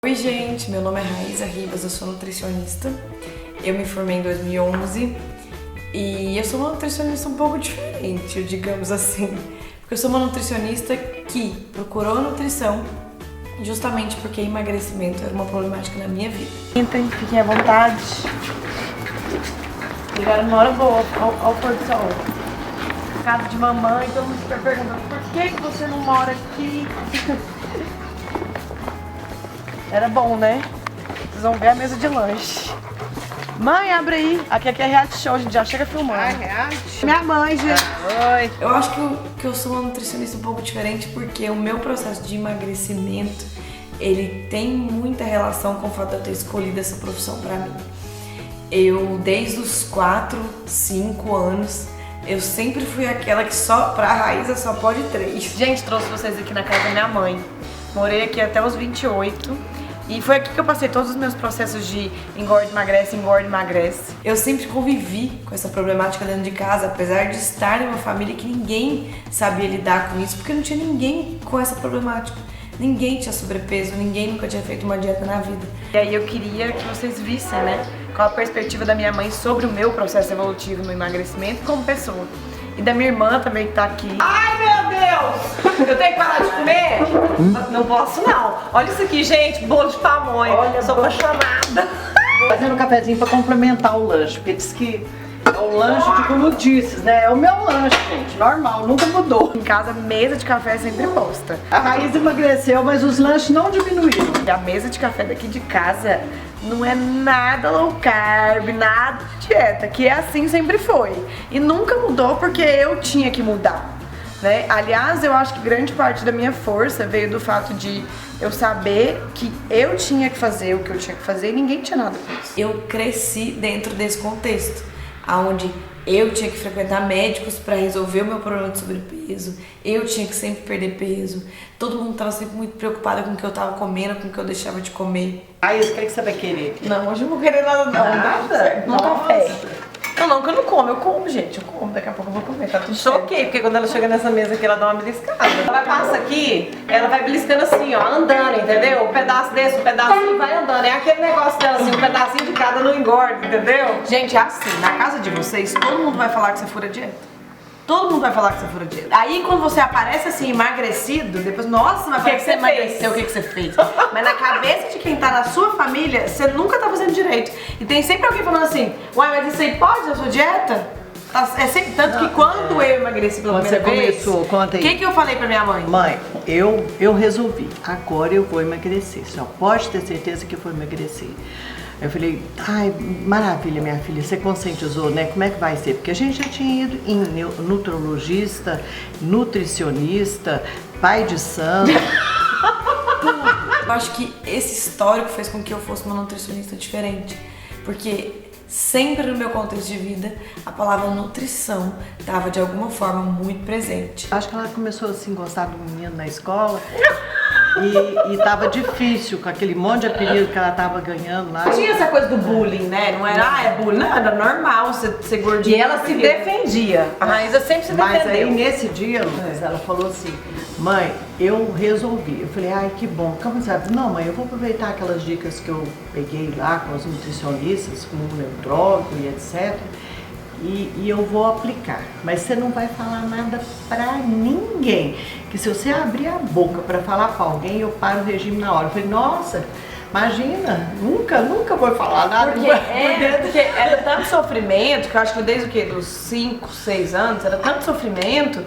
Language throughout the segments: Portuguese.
Oi gente, meu nome é Raíza Ribas, eu sou nutricionista. Eu me formei em 2011 e eu sou uma nutricionista um pouco diferente, digamos assim. Porque eu sou uma nutricionista que procurou a nutrição justamente porque emagrecimento era uma problemática na minha vida. Entrem, fiquem à vontade. Chegaram numa hora boa, ao pôr do sol. Casa de mamãe, todo mundo fica perguntando por que você não mora aqui? Era bom, né? Vocês vão ver a mesa de lanche. Mãe, abre aí. Aqui é reality show, a gente já chega filmando. Ah, reality? Minha mãe, gente. Oi. Eu acho que eu sou uma nutricionista um pouco diferente porque o meu processo de emagrecimento, ele tem muita relação com o fato de eu ter escolhido essa profissão pra mim. Eu, desde os 4, 5 anos, eu sempre fui aquela que só, pra Raíza, só pode 3. Gente, trouxe vocês aqui na casa da minha mãe. Morei aqui até os 28. E foi aqui que eu passei todos os meus processos de engorda, emagrece. Eu sempre convivi com essa problemática dentro de casa, apesar de estar em uma família que ninguém sabia lidar com isso, porque não tinha ninguém com essa problemática. Ninguém tinha sobrepeso, ninguém nunca tinha feito uma dieta na vida. E aí eu queria que vocês vissem, né, qual a perspectiva da minha mãe sobre o meu processo evolutivo no emagrecimento como pessoa. E da minha irmã também que tá aqui. Ai, meu Deus! Eu tenho que parar de comer? Não posso, não. Olha isso aqui, gente. Bolo de pamonha. Olha, eu sou apaixonada. Fazendo um cafezinho pra complementar o lanche, porque diz que é o lanche de como dizes, né? É o meu lanche, gente, normal, nunca mudou. Em casa, mesa de café é sempre posta. A Raíza emagreceu, mas os lanches não diminuíram. E a mesa de café daqui de casa não é nada low carb, nada de dieta, que é assim sempre foi. E nunca mudou porque eu tinha que mudar, né? Aliás, eu acho que grande parte da minha força veio do fato de eu saber que eu tinha que fazer o que eu tinha que fazer e ninguém tinha nada com isso. Eu cresci dentro desse contexto, onde eu tinha que frequentar médicos para resolver o meu problema de sobrepeso, eu tinha que sempre perder peso, todo mundo estava sempre muito preocupado com o que eu estava comendo, com o que eu deixava de comer. Raíza, o que é que você vai querer? Não, hoje eu não vou querer nada não. Nada? Não, café. Não, que eu não como, eu como, gente, eu como, daqui a pouco eu vou comer, tá tudo certo. Choquei, porque quando ela chega nessa mesa aqui, ela dá uma beliscada. Ela passa aqui, ela vai beliscando assim, ó, andando, entendeu? Um pedaço desse, um pedacinho, vai andando. É aquele negócio dela assim, um pedacinho de cada não engorda, entendeu? Gente, é assim, na casa de vocês, todo mundo vai falar que você fura dieta. Todo mundo vai falar que você fura dieta. Aí quando você aparece assim, emagrecido, depois, nossa, mas por que você emagreceu? O que você fez? Mas na cabeça de quem tá na sua família, você nunca tá fazendo direito. E tem sempre alguém falando assim, uai, mas isso aí pode na sua dieta? É sempre, tanto que quando eu emagreci pela primeira vez, conta aí. O que eu falei pra minha mãe? Mãe, eu resolvi, agora eu vou emagrecer, só pode ter certeza que eu vou emagrecer. Eu falei, ai, maravilha, minha filha, você conscientizou, né? Como é que vai ser? Porque a gente já tinha ido em nutrologista, nutricionista, pai de santo. Eu acho que esse histórico fez com que eu fosse uma nutricionista diferente. Porque sempre no meu contexto de vida, a palavra nutrição estava de alguma forma muito presente. Acho que ela começou assim, gostar do menino na escola. E tava difícil com aquele monte de apelido que ela tava ganhando lá. Tinha essa coisa do bullying, né? Não era, é bullying, não, era normal ser gordinha. E ela se defendia. A Raíza sempre se defendeu. Mas aí nesse dia, Lucas, ela falou assim, mãe, eu resolvi. Eu falei, ai, que bom. Como você sabe? Não, mãe, eu vou aproveitar aquelas dicas que eu peguei lá com os nutricionistas, com o neutrólogo e etc. E eu vou aplicar, mas você não vai falar nada pra ninguém, que se você abrir a boca pra falar pra alguém, eu paro o regime na hora. Eu falei, nossa, imagina, nunca vou falar nada. Porque era tanto sofrimento, que eu acho que desde o quê? Dos 5, 6 anos, era tanto sofrimento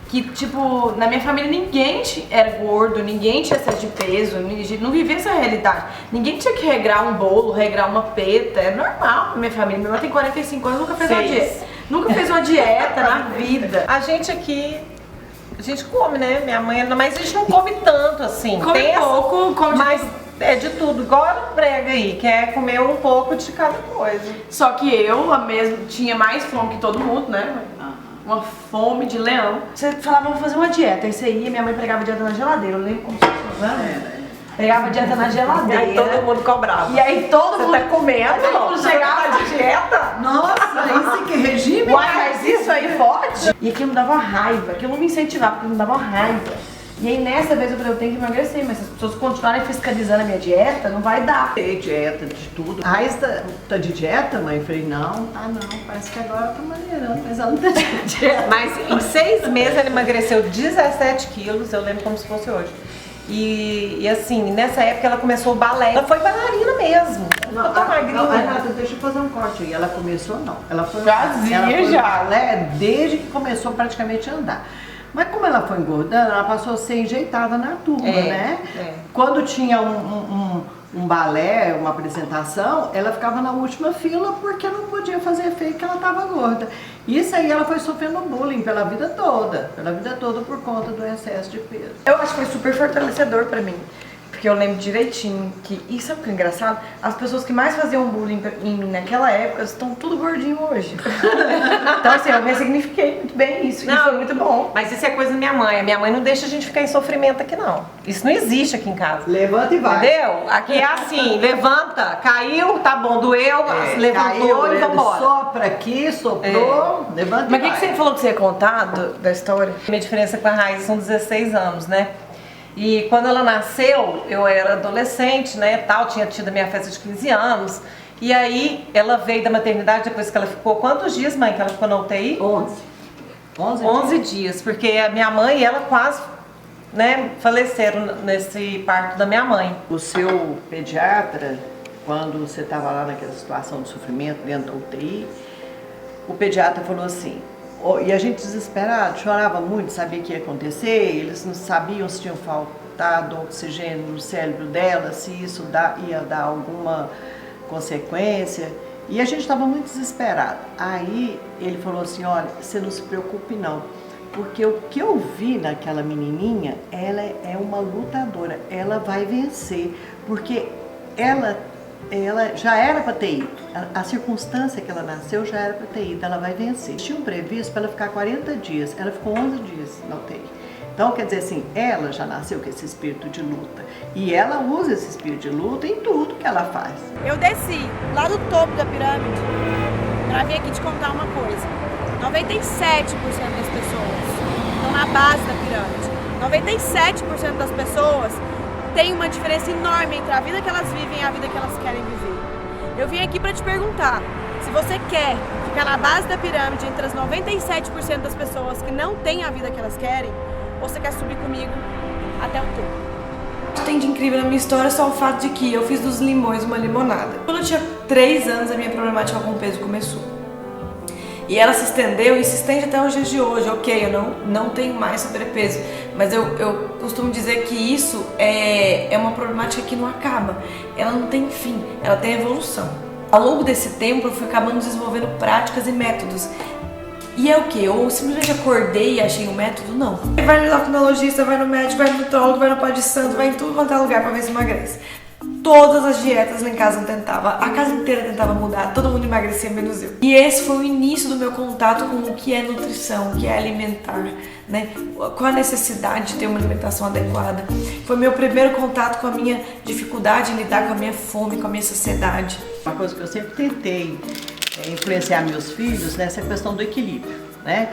que, tipo, na minha família ninguém era gordo, ninguém tinha excesso de peso, não vivia essa realidade. Ninguém tinha que regrar um bolo, regrar uma peta, é normal na minha família. Minha irmã tem 45 anos, nunca fez uma dieta. Nunca fez uma dieta na vida. A gente aqui, a gente come, né? Minha mãe, mas a gente não come tanto assim. Come tem pouco, come mas é de tudo, igual ela prega aí, que é comer um pouco de cada coisa. Só que eu, a mesma, tinha mais fome que todo mundo, né? Uma fome de leão. Você falava, vou fazer uma dieta. Aí você ia, minha mãe pregava dieta na geladeira. Eu lembro como se fosse, pregava dieta na geladeira. E aí todo mundo cobrava. E aí todo mundo tá comendo? Todo mundo chegava de dieta? Nossa, isso que regime? Uai, mas isso aí pode? E aquilo me dava uma raiva, aquilo não me incentivava, aquilo me dava uma raiva. E aí nessa vez eu falei, eu tenho que emagrecer, mas se as pessoas continuarem fiscalizando a minha dieta, não vai dar. Tem dieta de tudo. A Raiz tá de dieta, mãe? Eu falei, não, parece que agora ela tá maneirando, mas ela não tá de dieta. Mas em 6 meses ela emagreceu 17 quilos, eu lembro como se fosse hoje. E assim, nessa época ela começou o balé. Ela foi bailarina mesmo. Não, tá magrinha. Renata, deixa eu fazer um corte aí. Ela começou não. Ela foi Fazia ela foi já. balé desde que começou praticamente a andar. Mas como ela foi engordando, ela passou a ser enjeitada na turma, né? Quando tinha um balé, uma apresentação, ela ficava na última fila porque não podia fazer feio que ela estava gorda. Isso aí ela foi sofrendo bullying pela vida toda por conta do excesso de peso. Eu acho que foi super fortalecedor pra mim. Porque eu lembro direitinho que, e sabe o que é engraçado? As pessoas que mais faziam bullying em mim naquela época estão tudo gordinho hoje. Então assim, eu ressignifiquei muito bem isso, e foi muito bom. Mas isso é coisa da minha mãe. A minha mãe não deixa a gente ficar em sofrimento aqui, não. Isso não existe aqui em casa. Levanta e vai. Entendeu? Aqui é assim, levanta, caiu, tá bom, doeu, levantou e vambora. Sopra aqui, soprou, levanta Mas e o que você falou que você ia contar da história? Minha diferença com a Raiz são 16 anos, né? E quando ela nasceu, eu era adolescente, né, tal, tinha tido a minha festa de 15 anos. E aí, ela veio da maternidade depois que ela ficou... Quantos dias, mãe, que ela ficou na UTI? 11 dias, porque a minha mãe e ela quase, né, faleceram nesse parto da minha mãe. O seu pediatra, quando você estava lá naquela situação de sofrimento dentro da UTI, o pediatra falou assim... E a gente desesperado, chorava muito, sabia o que ia acontecer, eles não sabiam se tinham faltado oxigênio no cérebro dela, se isso ia dar alguma consequência. E a gente estava muito desesperado. Aí ele falou assim, olha, você não se preocupe não, porque o que eu vi naquela menininha, ela é uma lutadora, ela vai vencer, porque ela já era para ter ido, a circunstância que ela nasceu já era para ter ido, ela vai vencer. Tinham previsto para ela ficar 40 dias, ela ficou 11 dias na UTI. Então, quer dizer assim, ela já nasceu com esse espírito de luta e ela usa esse espírito de luta em tudo que ela faz. Eu desci lá do topo da pirâmide para vir aqui te contar uma coisa. 97% das pessoas estão na base da pirâmide. 97% das pessoas tem uma diferença enorme entre a vida que elas vivem e a vida que elas querem viver. Eu vim aqui para te perguntar, se você quer ficar na base da pirâmide entre as 97% das pessoas que não têm a vida que elas querem, ou você quer subir comigo até o topo. O que tem de incrível na minha história é só o fato de que eu fiz dos limões uma limonada. Quando eu tinha 3 anos, a minha problemática com o peso começou. E ela se estendeu e se estende até os dias de hoje. Ok, eu não tenho mais sobrepeso, mas eu costumo dizer que isso é uma problemática que não acaba. Ela não tem fim, ela tem evolução. Ao longo desse tempo eu fui acabando desenvolvendo práticas e métodos. E é o que? Eu simplesmente acordei e achei um método? Não. Vai no endocrinologista, vai no médico, vai no nutrólogo, vai no pai de santo, vai em tudo quanto é lugar pra ver se emagrece. Todas as dietas lá em casa eu tentava, a casa inteira tentava mudar, todo mundo emagrecia menos eu. E esse foi o início do meu contato com o que é nutrição, o que é alimentar, né? Com a necessidade de ter uma alimentação adequada. Foi meu primeiro contato com a minha dificuldade em lidar com a minha fome, com a minha saciedade. Uma coisa que eu sempre tentei influenciar meus filhos nessa questão do equilíbrio, né?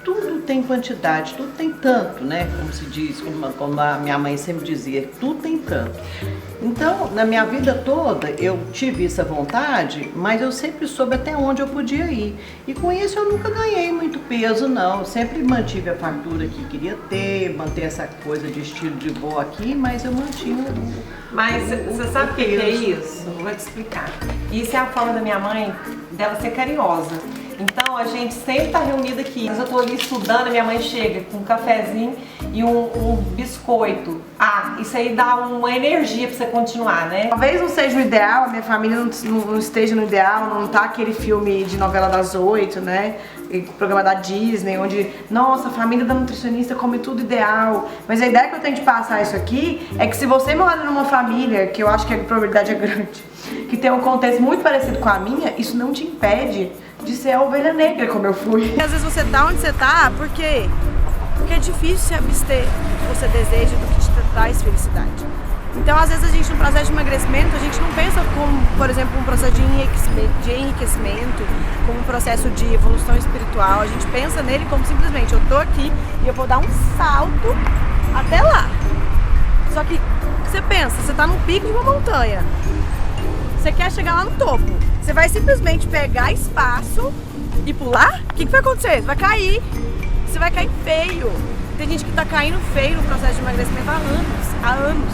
Tudo tem quantidade, tudo tem tanto, né? Como se diz, como a minha mãe sempre dizia, tudo tem tanto. Então, na minha vida toda, eu tive essa vontade, mas eu sempre soube até onde eu podia ir. E com isso eu nunca ganhei muito peso, não. Eu sempre mantive a fartura que queria ter, manter essa coisa de estilo de vó aqui, mas eu mantinha Mas você sabe o que é isso? Eu vou te explicar. Isso é a forma da minha mãe, dela ser carinhosa. Então a gente sempre tá reunida aqui. Mas eu tô ali estudando, a minha mãe chega com um cafezinho e um biscoito. Ah, isso aí dá uma energia pra você continuar, né? Talvez não seja o ideal, a minha família não esteja no ideal, não tá aquele filme de novela das 8, né? Programa da Disney, onde, nossa, a família da nutricionista come tudo ideal. Mas a ideia que eu tenho de passar isso aqui é que se você mora numa família, que eu acho que a probabilidade é grande, que tem um contexto muito parecido com a minha, isso não te impede de ser a ovelha negra como eu fui. Às vezes você tá onde você tá, por quê? Porque é difícil se abster do que você deseja, do que te traz felicidade. Então, às vezes, a gente, no processo de emagrecimento, a gente não pensa como, por exemplo, um processo de enriquecimento, como um processo de evolução espiritual. A gente pensa nele como simplesmente, eu tô aqui e eu vou dar um salto até lá. Só que você pensa, você tá no pico de uma montanha. Você quer chegar lá no topo. Você vai simplesmente pegar espaço e pular? O que vai acontecer? Você vai cair. Você vai cair feio. Tem gente que tá caindo feio no processo de emagrecimento há anos.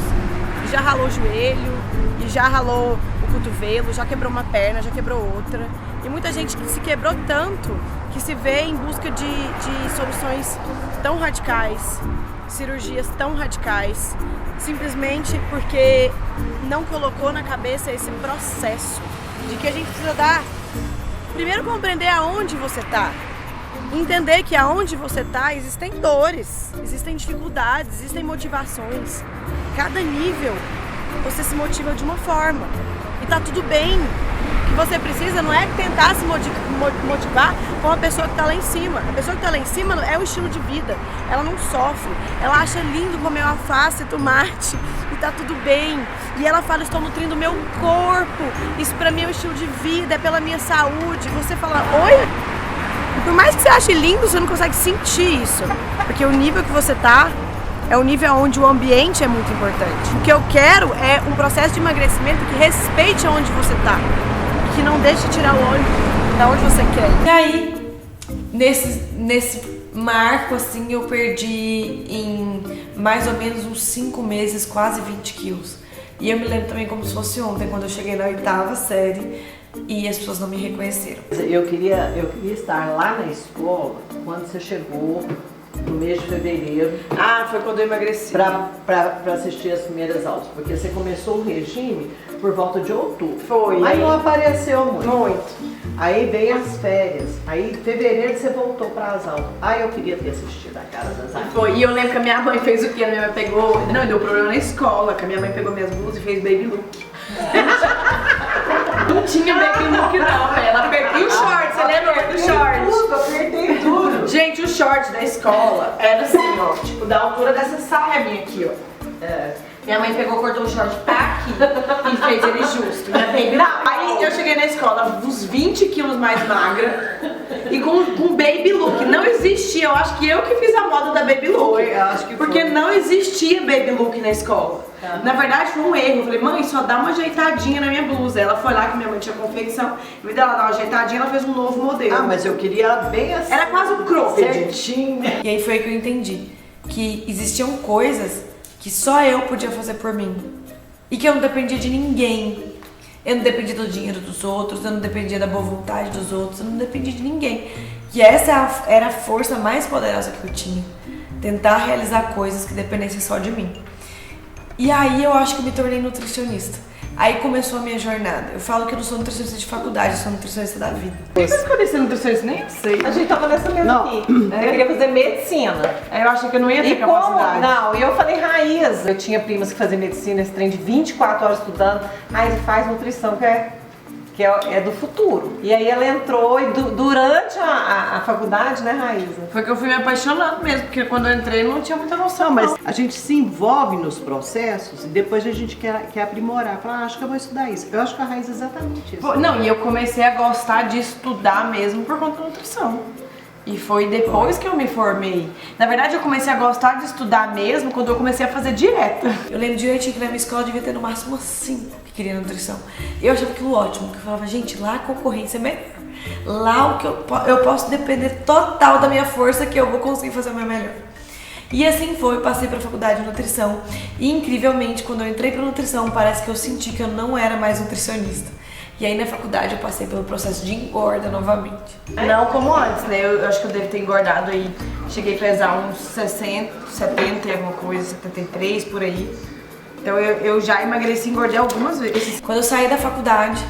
E já ralou o joelho, e já ralou o cotovelo, já quebrou uma perna, já quebrou outra. E muita gente que se quebrou tanto que se vê em busca de soluções tão radicais, cirurgias tão radicais, simplesmente porque não colocou na cabeça esse processo de que a gente precisa primeiro compreender aonde você tá, entender que aonde você tá existem dores, existem dificuldades, existem motivações. Cada nível você se motiva de uma forma e tá tudo bem. O que você precisa não é tentar se motivar com a pessoa que tá lá em cima. A pessoa que tá lá em cima é o estilo de vida. Ela não sofre. Ela acha lindo comer alface e tomate e tá tudo bem. E ela fala, estou nutrindo o meu corpo. Isso pra mim é o estilo de vida, é pela minha saúde. Você fala, oi? Por mais que você ache lindo, você não consegue sentir isso. Porque o nível que você tá é o nível onde o ambiente é muito importante. O que eu quero é um processo de emagrecimento que respeite onde você tá. Que não deixe tirar o olho da onde você quer. E aí, nesse marco, assim, eu perdi em mais ou menos uns 5 meses, quase 20 quilos. E eu me lembro também como se fosse ontem, quando eu cheguei na 8ª série e as pessoas não me reconheceram. Eu queria estar lá na escola quando você chegou no mês de fevereiro. Ah, foi quando eu emagreci. Pra assistir as primeiras aulas, porque você começou o regime por volta de outubro. Foi. Aí não apareceu muito. Muito. Aí veio as férias. Aí em fevereiro você voltou para as aulas. Aí eu queria ter assistido a cara das aulas. Foi. E eu lembro que a minha mãe fez o quê? A minha mãe pegou... Não, deu problema na escola, que a minha mãe pegou minhas blusas e fez baby look. Não tinha baby look não, velho. Ela perdeu o short, você lembra do short? Eu apertei tudo. Gente, o short da escola era assim, ó, tipo, da altura dessa saia minha aqui, ó. É. Minha mãe pegou, cortou o short pra aqui e fez ele justo. Aí eu cheguei na escola uns 20 quilos mais magra e com baby look. Não existia, eu acho que eu que fiz a moda da baby look. Foi, eu acho que porque foi. não existia baby look na escola. Tá. Na verdade foi um erro. Eu falei, mãe, só dá uma ajeitadinha na minha blusa. Ela foi lá que minha mãe tinha confecção. Em vez dela dar uma ajeitadinha, ela fez um novo modelo. Ah, mas eu queria bem assim. Era quase um cropped. Certinho. E aí foi que eu entendi que existiam coisas que só eu podia fazer por mim. E que eu não dependia de ninguém. Eu não dependia do dinheiro dos outros, eu não dependia da boa vontade dos outros, eu não dependia de ninguém. E essa era a força mais poderosa que eu tinha. Tentar realizar coisas que dependessem só de mim. E aí eu acho que eu me tornei nutricionista. Aí começou a minha jornada. Eu falo que eu não sou nutricionista de faculdade, eu sou nutricionista da vida. Por que você escolheu ser nutricionista? Nem sei. A gente tava nessa mesa Não. aqui. Eu queria fazer medicina. Eu achei que eu não ia ter E como? capacidade. Não, e eu falei raiz. Eu tinha primas que faziam medicina, esse trem de 24 horas estudando. Aí faz nutrição, que é do futuro. E aí ela entrou e durante a faculdade, né, Raíza? Foi que eu fui me apaixonando mesmo, porque quando eu entrei eu não tinha muita noção. Não, mas a gente se envolve nos processos e depois a gente quer aprimorar. Falar, acho que eu vou estudar isso. Eu acho que a raiz é exatamente isso. Não, e eu comecei a gostar de estudar mesmo por conta da nutrição. E foi depois que eu me formei. Na verdade, eu comecei a gostar de estudar mesmo quando eu comecei a fazer dieta. Eu lembro direitinho que na minha escola devia ter no máximo 5 que queriam nutrição. E eu achava aquilo ótimo, porque eu falava, gente, lá a concorrência é melhor. Lá o que eu posso depender total da minha força que eu vou conseguir fazer o meu melhor. E assim foi, passei para a faculdade de nutrição. E incrivelmente, quando eu entrei para nutrição, parece que eu senti que eu não era mais nutricionista. E aí na faculdade eu passei pelo processo de engorda novamente. Não como antes, né? Eu acho que eu devo ter engordado aí. Cheguei a pesar uns 60, 70 e alguma coisa, 73 por aí. Então eu já emagreci e engordei algumas vezes. Quando eu saí da faculdade,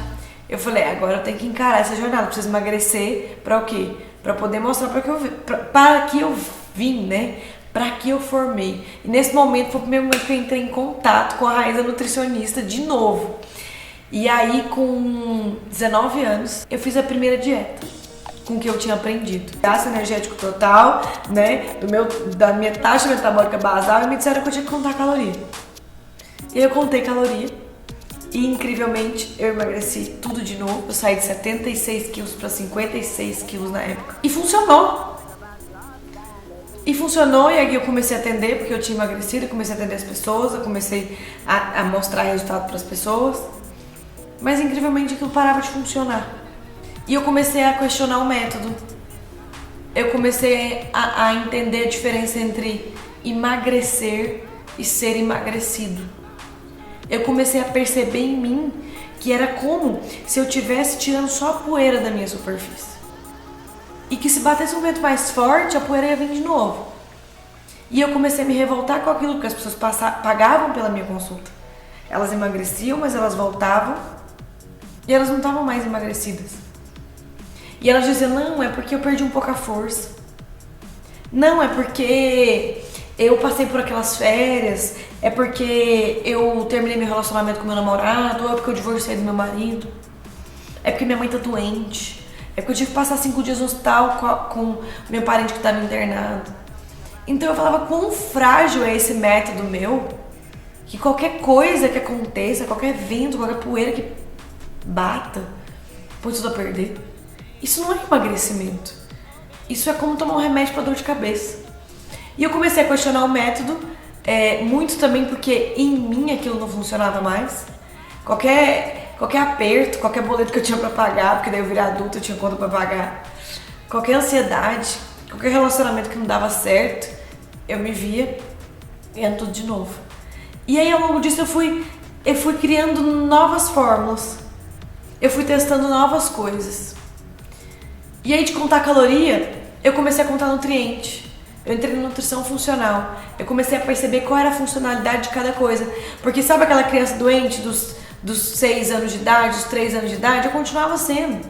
eu falei, agora eu tenho que encarar essa jornada. Preciso emagrecer pra o quê? Pra poder mostrar para que eu vim, né? Pra que eu formei. E nesse momento foi o primeiro momento que eu entrei em contato com a Raíza nutricionista de novo. E aí, com 19 anos, eu fiz a primeira dieta com o que eu tinha aprendido. Gasto energético total, né, da minha taxa metabólica basal, e me disseram que eu tinha que contar caloria. E eu contei caloria e, incrivelmente, eu emagreci tudo de novo. Eu saí de 76 quilos para 56 quilos na época. E funcionou. E funcionou, e aí eu comecei a atender, porque eu tinha emagrecido, eu comecei a atender as pessoas, eu comecei a mostrar resultado para as pessoas. Mas incrivelmente aquilo parava de funcionar. E eu comecei a questionar o método. Eu comecei a entender a diferença entre emagrecer e ser emagrecido. Eu comecei a perceber em mim que era como se eu estivesse tirando só a poeira da minha superfície. E que se batesse um vento mais forte, a poeira ia vir de novo. E eu comecei a me revoltar com aquilo que as pessoas pagavam pela minha consulta. Elas emagreciam, mas elas voltavam e elas não estavam mais emagrecidas. E elas diziam, não, é porque eu perdi um pouco a força. Não, é porque eu passei por aquelas férias, é porque eu terminei meu relacionamento com meu namorado, ou é porque eu divorciei do meu marido, é porque minha mãe tá doente, é porque eu tive que passar 5 dias no hospital com meu parente que estava internado. Então eu falava quão frágil é esse método meu, que qualquer coisa que aconteça, qualquer vento, qualquer poeira que bata, põe tudo a perder. Isso não é emagrecimento. Isso é como tomar um remédio para dor de cabeça. E eu comecei a questionar o método, muito também porque em mim aquilo não funcionava mais. Qualquer aperto, qualquer boleto que eu tinha para pagar, porque daí eu virei adulta, eu tinha conta para pagar. Qualquer ansiedade, qualquer relacionamento que não dava certo, eu me via ganhando tudo de novo. E aí ao longo disso eu fui criando novas fórmulas. Eu fui testando novas coisas. E aí de contar caloria, eu comecei a contar nutriente. Eu entrei na nutrição funcional. Eu comecei a perceber qual era a funcionalidade de cada coisa. Porque sabe aquela criança doente dos 6 anos de idade, dos 3 anos de idade? Eu continuava sendo.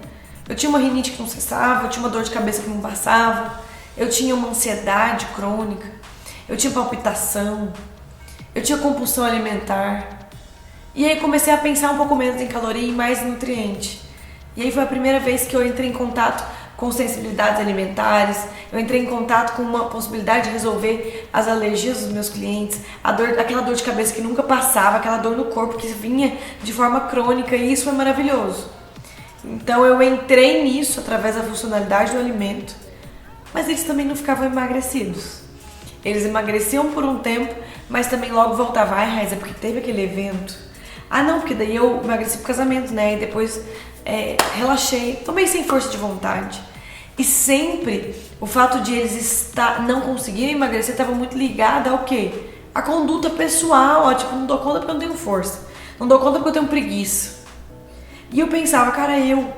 Eu tinha uma rinite que não cessava, eu tinha uma dor de cabeça que não passava, eu tinha uma ansiedade crônica, eu tinha palpitação, eu tinha compulsão alimentar. E aí comecei a pensar um pouco menos em caloria e mais em nutriente. E aí foi a primeira vez que eu entrei em contato com sensibilidades alimentares, eu entrei em contato com uma possibilidade de resolver as alergias dos meus clientes, aquela dor de cabeça que nunca passava, aquela dor no corpo que vinha de forma crônica, e isso foi maravilhoso. Então eu entrei nisso através da funcionalidade do alimento, mas eles também não ficavam emagrecidos. Eles emagreciam por um tempo, mas também logo voltavam. Ai, Raiza, porque teve aquele evento. Ah não, porque daí eu emagreci pro casamento, né? E depois relaxei, tomei sem força de vontade. E sempre o fato de eles não conseguirem emagrecer estava muito ligado ao quê? A conduta pessoal, tipo, não dou conta porque eu não tenho força, não dou conta porque eu tenho preguiça. E eu pensava, cara, eu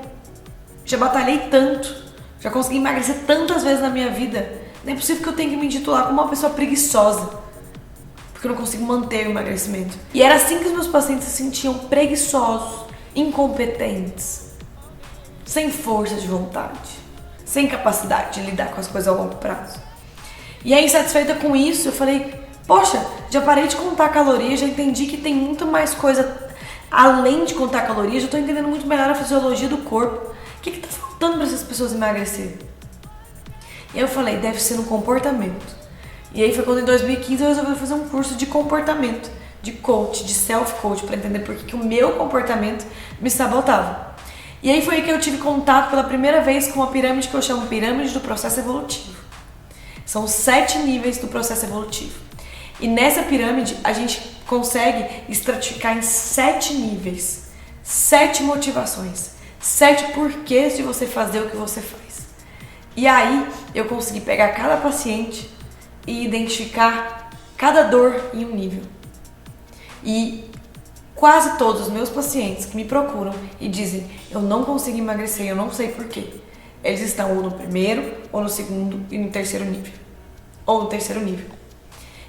já batalhei tanto, já consegui emagrecer tantas vezes na minha vida, não é possível que eu tenha que me intitular como uma pessoa preguiçosa, porque eu não consigo manter o emagrecimento. E era assim que os meus pacientes se sentiam, preguiçosos, incompetentes, sem força de vontade, sem capacidade de lidar com as coisas a longo prazo. E aí, insatisfeita com isso, eu falei, poxa, já parei de contar calorias, já entendi que tem muito mais coisa além de contar calorias, já tô entendendo muito melhor a fisiologia do corpo. O que tá faltando para essas pessoas emagrecerem? E eu falei, deve ser no comportamento. E aí foi quando em 2015 eu resolvi fazer um curso de comportamento, de coach, de self-coach, para entender por que o meu comportamento me sabotava. E aí foi aí que eu tive contato pela primeira vez com uma pirâmide que eu chamo pirâmide do processo evolutivo. São 7 níveis do processo evolutivo. E nessa pirâmide a gente consegue estratificar em 7 níveis, 7 motivações, 7 porquês de você fazer o que você faz. E aí eu consegui pegar cada paciente e identificar cada dor em um nível. E quase todos os meus pacientes que me procuram e dizem, eu não consigo emagrecer, eu não sei porquê. Eles estão ou no primeiro, ou no segundo e no terceiro nível. Ou no terceiro nível.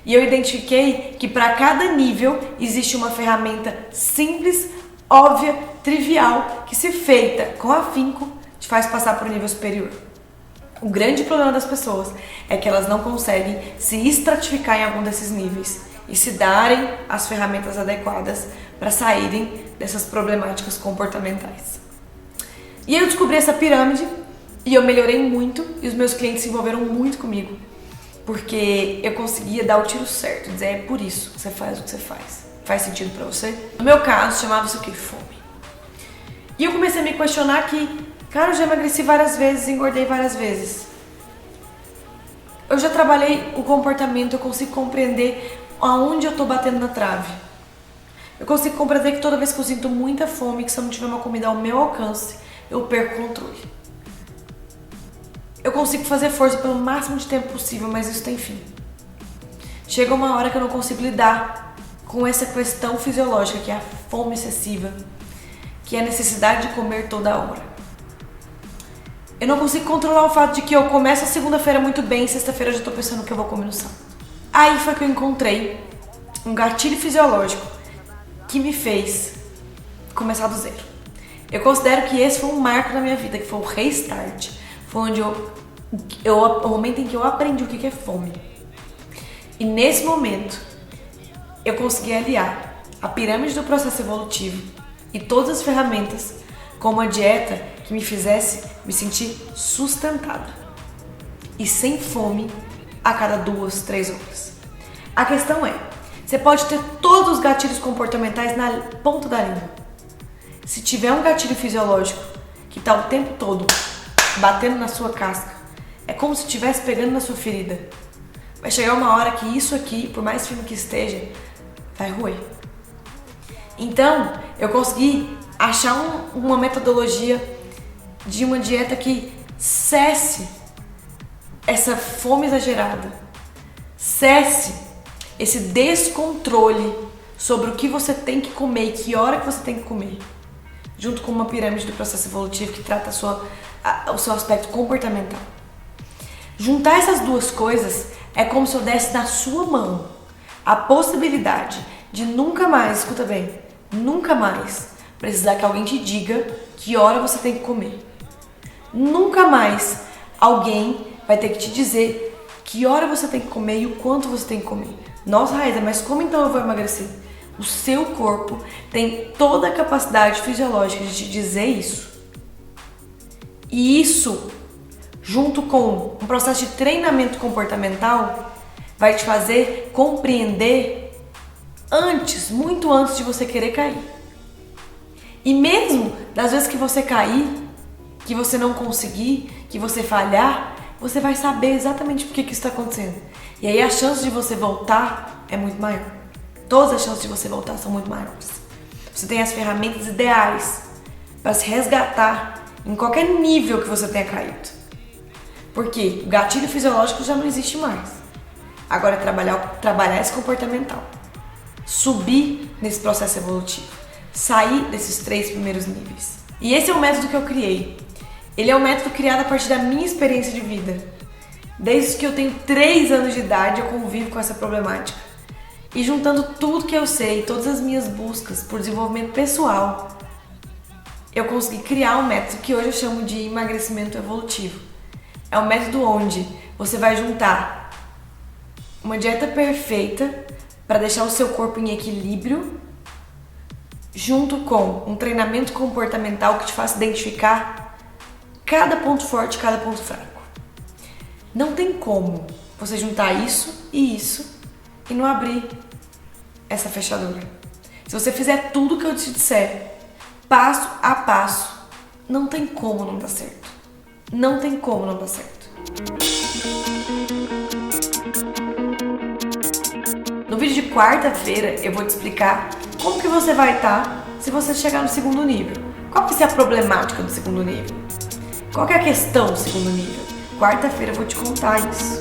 E eu identifiquei que para cada nível existe uma ferramenta simples, óbvia, trivial, que se feita com afinco, te faz passar para o nível superior. O grande problema das pessoas é que elas não conseguem se estratificar em algum desses níveis e se darem as ferramentas adequadas para saírem dessas problemáticas comportamentais. E aí eu descobri essa pirâmide e eu melhorei muito e os meus clientes se envolveram muito comigo, porque eu conseguia dar o tiro certo, dizer, é por isso que você faz o que você faz. Faz sentido para você? No meu caso, chamava-se o quê? Fome. E eu comecei a me questionar que, cara, eu já emagreci várias vezes, engordei várias vezes. eu já trabalhei o comportamento, eu consigo compreender aonde eu tô batendo na trave. Eu consigo compreender que toda vez que eu sinto muita fome, que se eu não tiver uma comida ao meu alcance, eu perco o controle. Eu consigo fazer força pelo máximo de tempo possível, mas isso tem fim. Chega uma hora que eu não consigo lidar com essa questão fisiológica, que é a fome excessiva, que é a necessidade de comer toda hora. Eu não consigo controlar o fato de que eu começo a segunda-feira muito bem e sexta-feira eu já tô pensando o que eu vou comer no sábado. Aí foi que eu encontrei um gatilho fisiológico que me fez começar do zero. Eu considero que esse foi um marco na minha vida, que foi o restart. Foi onde o momento em que eu aprendi o que é fome. E nesse momento, eu consegui aliar a pirâmide do processo evolutivo e todas as ferramentas com uma dieta que me fizesse me sentir sustentada e sem fome a cada 2, 3 horas. A questão é, você pode ter todos os gatilhos comportamentais na ponta da língua. Se tiver um gatilho fisiológico que está o tempo todo batendo na sua casca, é como se estivesse pegando na sua ferida. Vai chegar uma hora que isso aqui, por mais firme que esteja, vai roer. Então, eu consegui achar uma metodologia de uma dieta que cesse essa fome exagerada, cesse esse descontrole sobre o que você tem que comer e que hora que você tem que comer, junto com uma pirâmide do processo evolutivo que trata o seu aspecto comportamental. Juntar essas duas coisas é como se eu desse na sua mão a possibilidade de nunca mais, escuta bem, nunca mais precisar que alguém te diga que hora você tem que comer. Nunca mais alguém vai ter que te dizer que hora você tem que comer e o quanto você tem que comer. Nossa, Raíza, mas como então eu vou emagrecer? O seu corpo tem toda a capacidade fisiológica de te dizer isso. E isso, junto com um processo de treinamento comportamental, vai te fazer compreender antes, muito antes de você querer cair. E mesmo das vezes que você cair, que você não conseguir, que você falhar, você vai saber exatamente por que isso está acontecendo. E aí a chance de você voltar é muito maior. Todas as chances de você voltar são muito maiores. Você tem as ferramentas ideais para se resgatar em qualquer nível que você tenha caído. Porque o gatilho fisiológico já não existe mais. Agora é trabalhar esse comportamental. Subir nesse processo evolutivo. Sair desses 3 primeiros níveis. E esse é o método que eu criei. Ele é um método criado a partir da minha experiência de vida. Desde que eu tenho 3 anos de idade, eu convivo com essa problemática. E juntando tudo que eu sei, todas as minhas buscas por desenvolvimento pessoal, eu consegui criar um método que hoje eu chamo de emagrecimento evolutivo. É um método onde você vai juntar uma dieta perfeita para deixar o seu corpo em equilíbrio, junto com um treinamento comportamental que te faça identificar cada ponto forte e cada ponto fraco. Não tem como você juntar isso e não abrir essa fechadura. Se você fizer tudo que eu te disser, passo a passo, não tem como não dar certo. Não tem como não dar certo. No vídeo de quarta-feira eu vou te explicar como que você vai estar se você chegar no segundo nível. Qual vai ser a problemática do segundo nível? Qual que é a questão do segundo nível? Quarta-feira eu vou te contar isso.